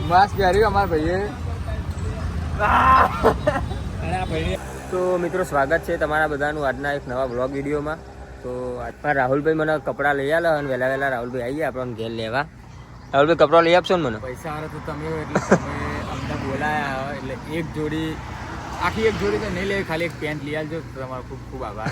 Mask પહેર્યું અમારા ભાઈએ. તો મિત્રો સ્વાગત છે તમારા બધાનું આજના એક નવા બ્લોગ વિડીયોમાં. તો આજમાં રાહુલભાઈ મને કપડાં લઈ આલો અને વહેલા રાહુલભાઈ આવી આપણને ઘેર લેવા. રાહુલભાઈ કપડાં લઈ આપશો ને મને? પૈસા વાળા તો તમે એટલે તમે અમને બોલાયા એટલે એક જોડી તો નહીં લે, ખાલી એક પેન્ટ લઈ આવજો. તમારો ખૂબ ખૂબ આભાર.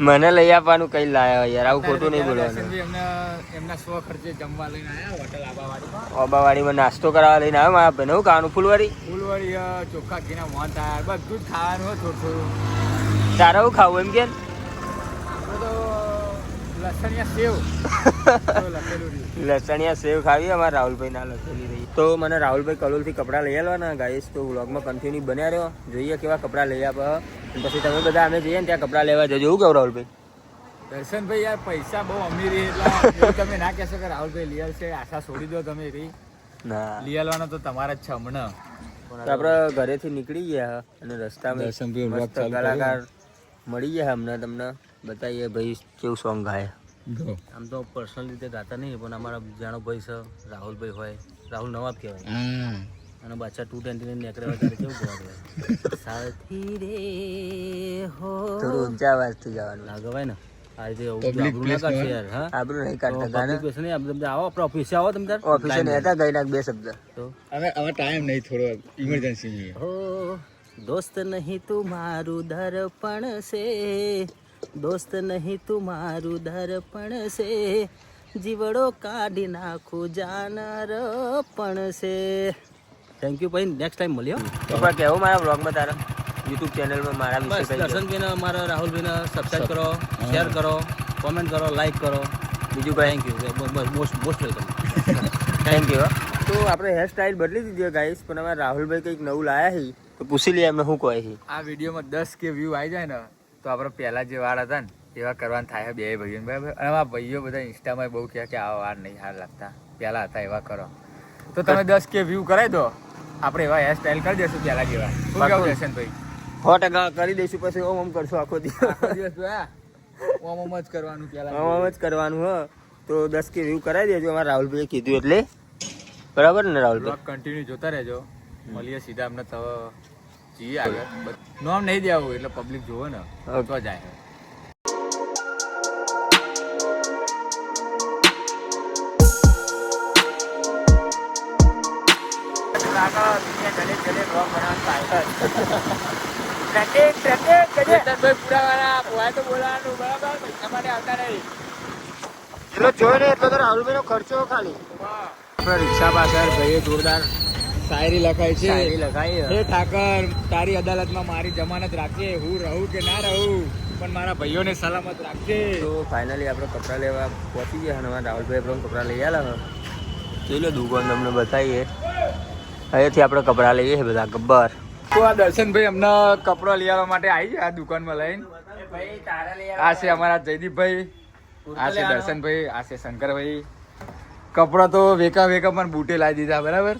મને લઈ આપવાનું કઈ લાયા યાર, આવું ખોટું નહીં બોલવાનું. એમના સ્વ ખર્ચે જમવા લઈને આવ્યા હોટલ આબાવાડીમાં નાસ્તો કરાવવા લઈને આવ્યા. મારા ભાઈને હું ખાવાનું? ફૂલવાડી ચોખ્ખા ઘીના મોહન થાય બધું જ ખાવાનું હોય થોડું. તારે હું ખાવું એમ કે? લસણિયા સેવ ખાવી અમારે રાહુલભાઈ ના લખેલી રહી. તો મને રાહુલભાઈ કલોલથી કપડાં લઈ આવવાના ગાઈસ. તો વ્લોગમાં કન્ટિન્યુ બન્યા રહ્યો, જોઈએ કેવા કપડાં લઈ આપે. પછી તમે બધા અમે જઈએ ને ત્યાં કપડાં લેવા જજો. એવું કેવું રાહુલભાઈ? દર્શનભાઈ યાર પૈસા બહુ અમીરી એટલે તમે ના કહેશો કે રાહુલભાઈ લઈ આવશે. આશા છોડી દો તમે રહી ના લઈ આવવાનો તો તમારા જ છે હમણાં. આપણે ઘરેથી નીકળી ગયા અને રસ્તામાં કલાકાર મળી ગયા હમણાં. તમને બતાવીએ ભાઈ કેવું સોંગ ગાય. આમ તો પર્સનલ રીતે ગાતા નહીં, પણ અમારા જાણો ભાઈ છે રાહુલભાઈ હોય. રાહુલ નવાબ કહેવાય અને બાદશાહ 229 નીકળે ત્યારે કેવું કહેવાય? સાથી રે હો. થોડું ઊંચા અવાજથી ગાવાનું ના ગવાય ને. આ રીતે આબરૂ ના કાઢશે યાર. હા આબરૂ નહીં કાઢતા ગાના. નહીં આવો આપણે ઓફિસે આવો તમે તાર ઓફિસે નહીં હતા ગઈ નાખ બે શબ્દ. તો હવે ટાઈમ નહીં, થોડો ઇમરજન્સી. હો દોસ્ત નહીં તું મારું દર્પણ છે, દોસ્ત નહીં તું મારું દર્પણ છે, જીવડો કાઢી નાખું જાનર પણ છે. થેન્ક યુ ભાઈ, નેક્સ્ટ ટાઈમ મળ્યો. તો પણ કહેવું મારા બ્લોગમાં તારા યુટ્યુબ ચેનલમાં મારા વિશે દર્શનભાઈને મારા રાહુલભાઈને સબસ્ક્રાઈબ કરો, શેર કરો, કોમેન્ટ કરો, લાઈક કરો. બીજું કંઈ thank you, most welcome. Thank you. તો આપણે હેરસ્ટાઈલ બદલી દીધી ગાઈસ, પણ અમારા રાહુલભાઈ કંઈક નવું લાયા છે તો પૂછી લઈએ એમને શું કહે છે. આ વિડીયોમાં 10 કે વ્યૂ આવી જાય ને તો આપણે પહેલા જે વાળ હતા ને એવા કરવાનું થાય બે ભાઈઓ બરાબર. અને આ ભાઈઓ બધા ઇન્સ્ટામાં બહુ કહે કે આવા વાર નહીં સારા લાગતા, પહેલા હતા એવા કરો. તો તમે 10 કે વ્યૂ કરાવી દો, આપણે એવા હેર સ્ટાઈલ કરી દઈશું પહેલા જેવા. શું કેવું દર્શનભાઈ? 100% કરી દઈશું. પછી ઓમ કરશું આખો દિવસ. ઓમ જ કરવાનું, પહેલા ઓમ જ કરવાનું. હ તો 10 કે વ્યૂ કરાવી દેજો અમારા રાહુલભાઈએ કીધું એટલે. બરાબર ને રાહુલભાઈ? કન્ટિન્યુ જોતા રહેજો. મળીએ સીધા અમને તો જઈએ આગળ. નોમ નહીં દેવું એટલે પબ્લિક જોવે ને તો જાય. રાહુલભાઈ નો ખર્ચો ખાલી રિક્ષા પાછળ ભાઈએ જોરદાર શાયરી લખાય છે. હે ઠાકર તારી અદાલતમાં મારી જમાનત રાખજે, હું રહું કે ના રહું પણ મારા ભાઈઓને સલામત રાખજે. તો ફાઇનલી આપણે કપડાં લેવા પહોંચી ગયા અને રાહુલભાઈ આપણે કપડાં લઈ આવ્યા. જોઈ લો દુકાન તમને બતાવીએ. અહીંયાથી આપણે કપડાં લઈએ છીએ બધા ગબ્બર. તો આ દર્શનભાઈ અમને કપડો લઈ આવવા માટે આવી ગયા આ દુકાનમાં લઈને. આ છે અમારા જયદીપભાઈ, આ છે દર્શનભાઈ, આ છે શંકરભાઈ. કપડા તો વેકા પણ બૂટે લાવી દીધા બરાબર,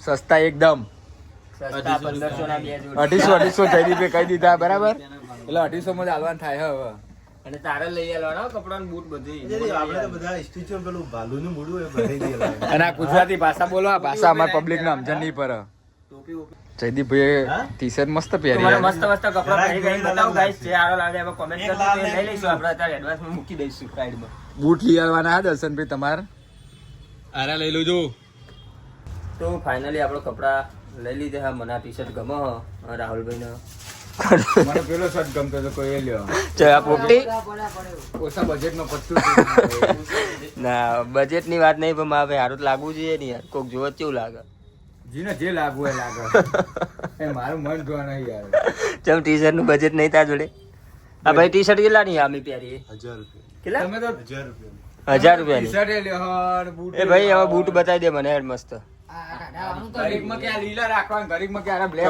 સસ્તા એકદમ. 250 જયદીપભાઈ કહી દીધા બરાબર, એટલે 250 માં જ હાલવાનું થાય હવે. અને તારે લઈ આવવાના કપડા બૂટ બધી. આપણે તો બધા સ્ટીચર પેલું ભાલુનું મૂડું અને આ ગુજરાતી ભાષા બોલો, આ ભાષા અમારા પબ્લિક ને સમજણ નહીં પડે. જયદીપભાઈ ટી શર્ટ મસ્ત પહેરી, મસ્ત કપડા પહેરી ગઈ. બતાવો ગાઈસ જે સારો લાગે એમાં કોમેન્ટ કરજો, લઈ લઈશું આપણે. અત્યારે એડવાન્સમાં મૂકી દઈશું સાઈડમાં. બૂટ લઈ આવવાના હા દર્શનભાઈ તમારે? આરા લઈ લેજો. તો ફાઇનલી આપણે કપડા લઈ લીધા. હા મને આ ટી શર્ટ ગમે, રાહુલભાઈ ને મને પેલો શર્ટ ગમતો તો કોઈ લ્યો. ચા પોપટી ઓછા બજેટમાં પત્તું ના બજેટ ની વાત નહીં, પણ મારે ભાઈ સારું લાગવું જોઈએ ને યાર. કોક જોવો કેવું લાગે? જીને જે લાગવું એ લાગે. મારું મન જોવા નહીં યાર. ચમ ટી શર્ટ નું બજેટ નહીં તાર જોડે? હા ભાઈ ટી શર્ટ કેટલા ની આમી પહેરી? 1000 રૂપિયા. કેટલા? તમે તો 1000 રૂપિયા. 1000 રૂપિયા ટી શર્ટ લ્યો. એ ભાઈ હવે બૂટ બતાવી દે મને યાર મસ્ત.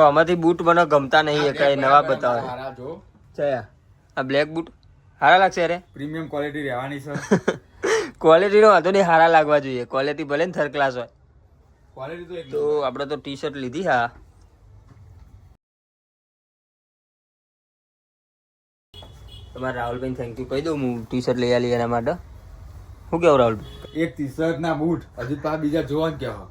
આમાંથી બૂટ મને ગમતા નહીં, કઈ નવા બતાવે. આ બ્લેક બૂટ સારા લાગશે. અરે પ્રીમિયમ ક્વોલિટી રહેવાની છે. ક્વોલિટી નો વાંધો નહીં, સારા લાગવા જોઈએ. ક્વોલિટી ભલે ને થર્ડ ક્લાસ હોય. તો આપણે તો ટી શર્ટ લીધી. હા તમારે રાહુલભાઈ થેન્ક યુ કહી દઉં હું ટી શર્ટ લઈ આલી એના માટે. શું કેવું રાહુલ? એક ટી શર્ટ ના બૂટ હજુ પા બીજા જોવા જ કેવા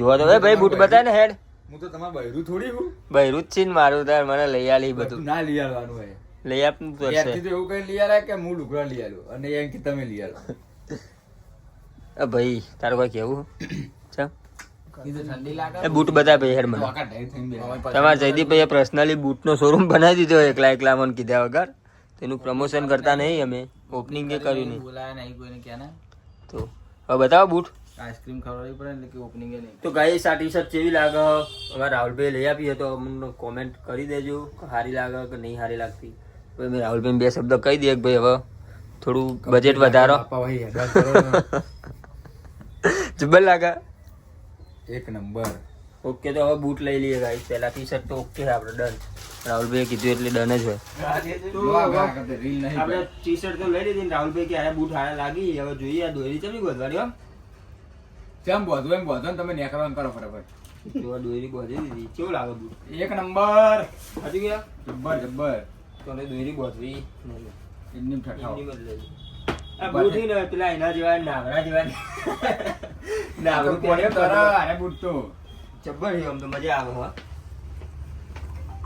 જોવા તો ભાઈ બૂટ બતાય ને હેડ. હું તો તમારે બૈરું થોડી હું બૈરું જ છે ને મારું તાર મને લઈ આલી બધું. ના લઈ આવવાનું હોય લઈ આપનું તો ત્યારથી તો એવું કઈ લઈ આલે કે હું લુગડા લઈ આલું અને એમ કે તમે લઈ આલો. ભાઈ તારું કોઈ કેવું છે? ઠંડી લાગે એ બૂટ બતાય ભાઈ હેડ મને. તમારે જયદીપભાઈએ પર્સનલી બૂટનો શોરૂમ બનાવી દીધો એકલા મને કીધા વગર. તેનું પ્રમોશન કરતા નહીં અમે, ઓપનિંગ કે કર્યું નહીં. બોલાયા નહીં કોઈને ક્યાં ના તો હવે બતાવો બૂટ. આઈસ્ક્રીમ ખવડાવવી પડે એટલે કે ઓપનિંગ નહીં. તો ગાઈસ આ ટી શર્ટ કેવી લાગે અમારા રાહુલભાઈ લઈ આપી તો અમને કોમેન્ટ કરી દેજો કે સારી લાગે કે નહીં સારી લાગતી. તો મેં રાહુલભાઈ બે શબ્દ કહી દઈએ કે ભાઈ હવે થોડું બજેટ વધારો. જબર લાગે એક નંબર. ઓકે તો હવે બૂટ લઈ લઈએ ગાઈસ. પહેલા ટી શર્ટ તો ઓકે આપણે ડન. રાહુલભાઈએ કીધું એટલે ડન જ હોય. આપણે ટી શર્ટ તો લઈ લીધી ને રાહુલભાઈ કે આ બૂટ સારા લાગી. હવે જોઈએ આ દોરી ચમી ગોધવાડી હો. કેમ બોધો એમ બોધો ને તમે નેકરવાનું કરો ફટાફટ. તો દોરી બોધી દીધી. કેવું લાગે બૂટ? એક નંબર. હજી ગયા જબ્બર જબ્બર. તો દોરી બોધવી એમની ઠઠાવ. આ બૂટ ને પેલા એના જેવા નાવડા જેવા નાવડું કોને પહેરે કરો આને બૂટ તો જબ્બર છે. આમ તો મજા આવે હો.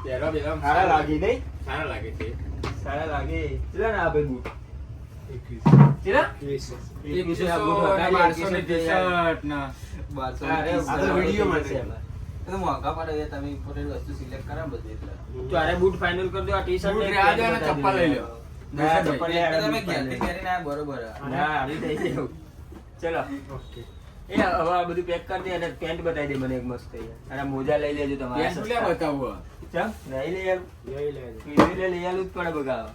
પહેરો બેરો સારા લાગી નહીં? સારા લાગે છે. સારા લાગે. કેટલા ના આપે બૂટ? 21 કેટલા? 21 ના બૂટ હતા. 1200 ની ટી-શર્ટ ના 1200 અરે, આ તો વિડીયો માટે. તો મોંઘા પડે તમે ઇમ્પોર્ટેન્ટ વસ્તુ સિલેક્ટ કરા બધી એટલે તો આરે બૂટ ફાઇનલ કરી દો. આ ટી-શર્ટ બૂટ રહ્યા છે અને ચપ્પલ લઈ લો. ના ચપ્પલ લઈ આવ્યા. તમે ઘેરથી પહેરીને આ બરોબર ના આવી થઈ જાય. ચલો ઓકે. એ હવે આ બધું પેક કરી દે અને પેન્ટ બતાવી દે મને એક મસ્ત યાર. અને મોજા લઈ લેજો તમારે. પેન્ટ લે બતાવો. ચમ નહીં લઈ આલું. લઈ આલું જ પડે બગાવ.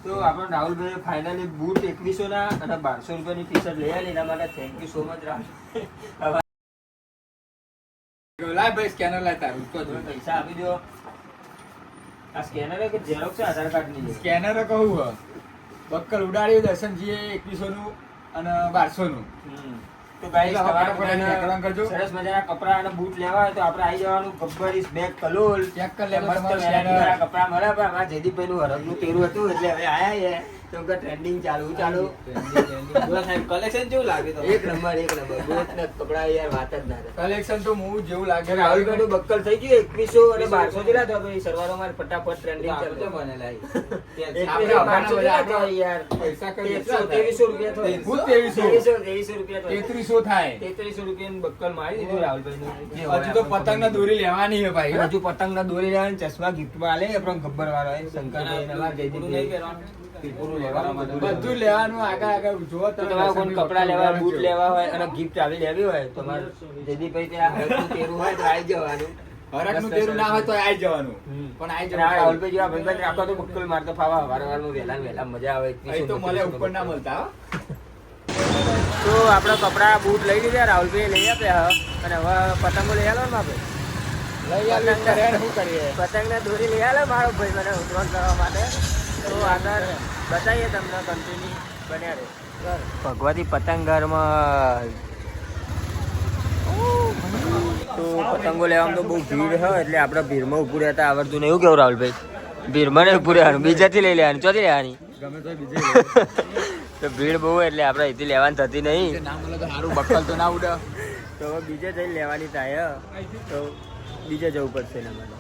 તો આપણે રાહુલભાઈ ફાઇનલી બૂટ 2100 ના અને 1200 રૂપિયાની ટી શર્ટ લઈ આલી. એના માટે thank you so much Rahul. લાય ભાઈ સ્કેનર લાય તારું તો પૈસા આપી દો. આ સ્કેનર કે ઝેરોક્સ છે આધાર કાર્ડ ની? સ્કેનર કહું હ બક્કલ ઉડાડ્યું દર્શનજીએ 2100 નું અને 1200 નું. તો ગાઈસ એટલે તમારે ફટાફટ બધાને નીકળવાનું કરજો. સરસ મજાના કપડા અને બૂટ લેવા હોય તો આપણે આવી જવાનું ગબ્બરીસ બેગ કલોલ. ચેક કરી લેજો મસ્ત તમારું variety scanner. વાળા કપડા મળે. પણ અમારા જયદીપભાઈનું હરખનું પહેર્યું હતું એટલે હવે આયા છે. તો કે ટ્રેન્ડિંગ ચાલુ કલેક્શન કેવું લાગે એક નંબર બૂટ ને કપડા યાર વાત જ ના થાય. કલેક્શન તો હું જેવું લાગે રાહુલભાઈનું બક્કલ થઈ ગયું 2100 અને 1200 જેટલા તો ભાઈ સરવારોમાં ફટાફટ ટ્રેન્ડિંગ ચાલુ. આપણે અભાના બધા યાર પૈસા કરી 2300 રૂપિયા થાય. ભૂત 2300 રૂપિયા થાય. 3300 થાય. 3300 રૂપિયાનું બક્કલ મારી દીધું રાહુલભાઈનું. હજુ તો પતંગ ના દોરી લેવાની છે ભાઈ. હજુ પતંગ ના દોરી લેવાની, ચશ્મા ગિફ્ટમાં આલે આપણો ગબ્બર વાળો શંકરભાઈ નવા જયદીપભાઈ. બધું લેવાનું આગળ જો તો તમારે કોઈ કપડા લેવા બૂટ લેવા હોય અને ગિફ્ટ આવી લેવી હોય તો તમારે જયદીપભાઈ ત્યાં હરખનું તેરું હોય તો આવી જવાનું. હરકનું તેરું ના હોય તો આવી જવાનું પણ આવી જવાનું. રાહુલભાઈ જેવા ભાઈબંધ રાખો તો બક્કલ મારતો ફાવા. વારવારનું વહેલા મજા આવે. અહીં તો મળે ઉપર ના મળતા હો. તો આપણા કપડા બૂટ લઈ લીધા રાહુલભાઈ લઈ આપ્યા અને હવે પતંગો લઈ આલો ને આપણે. લઈ આવીએ ત્યારે શું કરીએ. પતંગ ને દોરી લઈ આલો મારો ભાઈ મને ઉતરાણ કરવા માટે. તો આગળ બતાવીએ તમને કન્ટિન્યુ બન્યા રહે. ભગવતી પતંગ ઘરમાં તો પતંગો લેવામાં તો બહુ ભીડ હોય એટલે આપણે ભીડમાં ઊભું રહેતા આવડતું નહીં. એવું કેવું રાહુલભાઈ? ભીડમાં નહીં ઊભું રહેવાનું, બીજાથી લઈ લેવાની. ચોથી લેવાની? ગમે તો બીજે તો ભીડ બહુ એટલે આપણે અહીંથી લેવાની થતી નહીં. ના મળે તો સારું બક્કલ તો ના ઉડે. તો હવે બીજે જઈને લેવાની થાય તો બીજે જવું પડશે એના માટે.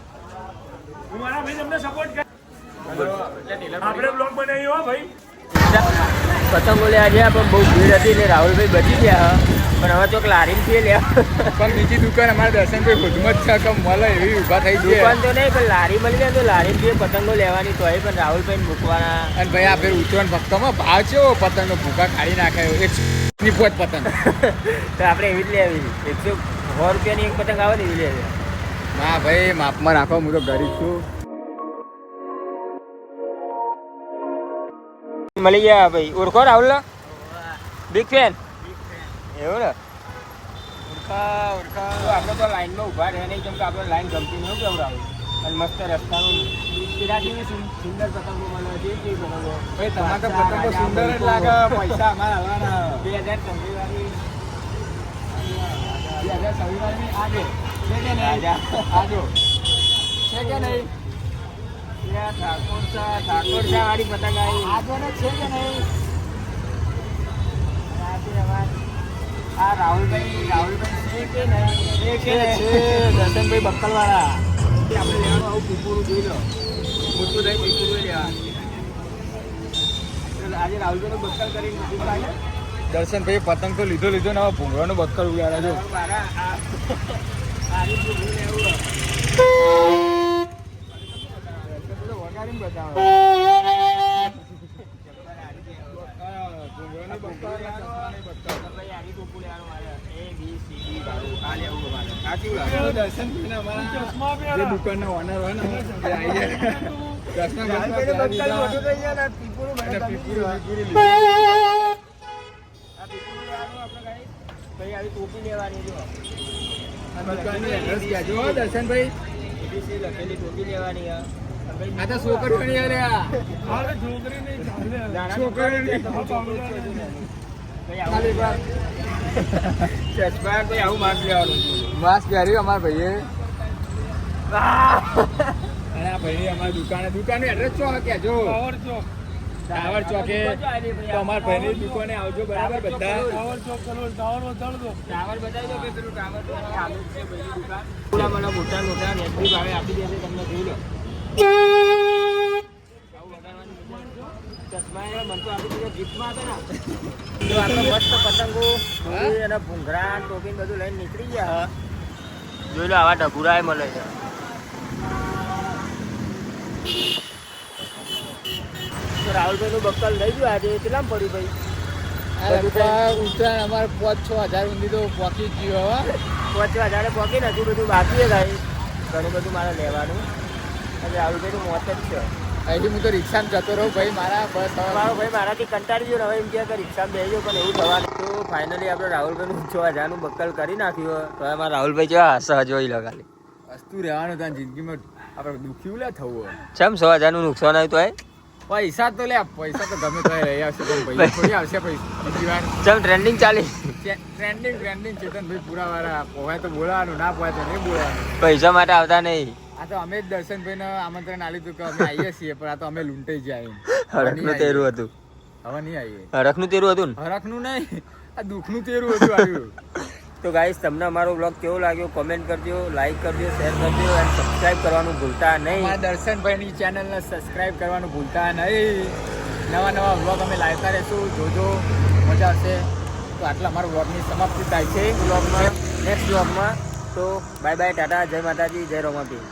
પતંગો લેવા ગયા પણ બહુ ભીડ હતી એટલે રાહુલભાઈ બચી ગયા. પણ હવે ચોક લારીમાંથી લેવા. પણ બીજી દુકાન અમારા દર્શનભાઈ ખુદમાં જ છે કે મળે એવી ઊભા થઈ ગઈ. દુકાન તો નહીં પણ લારી મળી જાય તો લારીમાંથી પતંગો લેવાની તો પણ રાહુલભાઈ મૂકવાના. અને ભાઈ આ ફેર ઉત્તરાયણ ભક્તોમાં ભાવ છે પતંગનો ભૂકા કાઢી નાખે. 100 પતંગ તો આપણે એવી જ લેવી. 100 રૂપિયાની એક પતંગ આવે ને એવી લેવી. હા ભાઈ માપમાં રાખો, હું તો ગરીબ છું. મળી ગયા ભાઈ. ઓળખો રાહુલ? બિગ ફેન એવું ને? આપણે તો લાઈનમાં ઊભા રહે નહીં કેમ કે આપણે લાઈન ગમતી નહીં. કેવું રાહુલ? અને મસ્ત રસ્તાનું પિરાટીની સુંદર પતંગો મળે છે. કેવી પતંગો ભાઈ તમારે તો પતંગો સુંદર જ લાગે. પૈસા અમારે હલવાના. 2026 વાળી 2026 વાળી આજે છે કે નહીં? આજો છે કે નહીં? ઠાકોર શા વાળી પતંગ આવી આગળ છે કે નહીં? આ રાહુલભાઈ છે કે નહીં? છે દર્શનભાઈ બક્કલવાળા. આપણે લેવાનું આવું પીપુરું જોઈ લો, મોટું થઈ પીપુરું લેવાનું. આજે રાહુલભાઈ બક્કલ કરીને મૂકી પાડે. દર્શનભાઈ પતંગ તો લીધો ને હવે ભૂંગળાનું બક્કલ ઉડાડે છે. મારા આરી પીપુરું લેવું વગાડીને બતાવો. જે દુકાનના ઓનર હોય ને એ આવી જાય. ટોપી લેવાની જો દુકાનનું એડ્રેસ કહેજો હો દર્શનભાઈ. લખેલી ટોપી લેવાની આ તો છોકરીઓ નહીં અલ્યા. છોકરીઓ નહીં. ચશ્મા કોઈ આવું માર્ક લેવાનું માસ્ક પહેર્યું અમારા ભાઈએ. અને આ ભાઈ અમારી દુકાનનું એડ્રેસ ચો કહેજો. ટાવર ચોકે તો અમારા ભાઈની દુકાને આવજો બરાબર બધા. ટાવર બતાવી દો કે પેલું ટાવર તો ચાલુ જ છે ભાઈની દુકાન. પૂરા મને મોટા નેટની ભાવે આપી દેશે તમને જોઈ લો. ચશ્મા એ મને તો આપી દીધો ગિફ્ટમાં હતા ને. તો આપણે મસ્ત પતંગો દોરી અને ભૂંગળા ટોપી બધું લઈને નીકળી ગયા. જોઈ લો આવા ઢબુરા મળે છે. રાહુલભાઈ નું બક્કલ લઈ ગયું આજે કેટલામ પડ્યું ભાઈ? ઉત્તરાયણ અમારે 5-6 હજાર ઊંધી તો પહોંચી જ ગયો હવે. 5,000 પહોંચી નથી, બધું બાકી છે ભાઈ, ઘણું બધું મારે લેવાનું. અને રાહુલભાઈ નું મોત જ છે. અહીંથી હું તો રિક્ષામાં જતો રહું ભાઈ. મારા બસ મારો ભાઈ મારાથી કંટાળી ગયો ને હવે એમ કહે કે રિક્ષામાં બેસી ગયો, પણ એવું થવાનું. તો ફાઇનલી આપણે રાહુલભાઈનું 6,000 નું બક્કલ કરી નાખ્યું. તો એમાં રાહુલભાઈ જેવા હસા જોઈ લો ખાલી. વસ્તુ રહેવાનું ત્યાં જિંદગીમાં આપણે દુઃખી લે થવું હોય. ચમ 6,000 નું નુકસાન આવ્યું તો પૈસા તો લે, પૈસા તો ગમે તો રહી આવશે, પણ પૈસા થોડી આવશે પૈસા. બીજી વાર ચમ ટ્રેન્ડિંગ ચાલી. ટ્રેન્ડિંગ ચેતનભાઈ પૂરા વાળા પોવાય તો બોલાવાનું, ના પોવાય તો નહીં બોલાવાનું. પૈસા માટે આવતા નહીં. આ તો અમે જ દર્શનભાઈને આમંત્રણ આપ્યું હતું કે અમે આવીએ છીએ, પણ આ તો અમે લૂંટાઈ જાય. હરખનું તેરું હતું. હવે નહીં આવીએ. હરખનું તેરું હતું ને? હરખનું નહીં, આ દુઃખનું તેરું હતું આવ્યું. તો ગાઈસ તમને અમારો બ્લોગ કેવો લાગ્યો કોમેન્ટ કરજો, લાઈક કરજો, શેર કરજો અને સબસ્ક્રાઇબ કરવાનું ભૂલતા નહીં. અમારા દર્શનભાઈની ચેનલને સબસ્ક્રાઇબ કરવાનું ભૂલતા નહીં. નવા બ્લોગ અમે લાવતા રહીશું, જોજો, મજા આવશે. તો આટલા અમારા બ્લોગની સમાપ્તિ થાય છે. બ્લોગમાં નેક્સ્ટ બ્લોગમાં. તો બાય બાય, ટાટા, જય માતાજી, જય રોમાપી.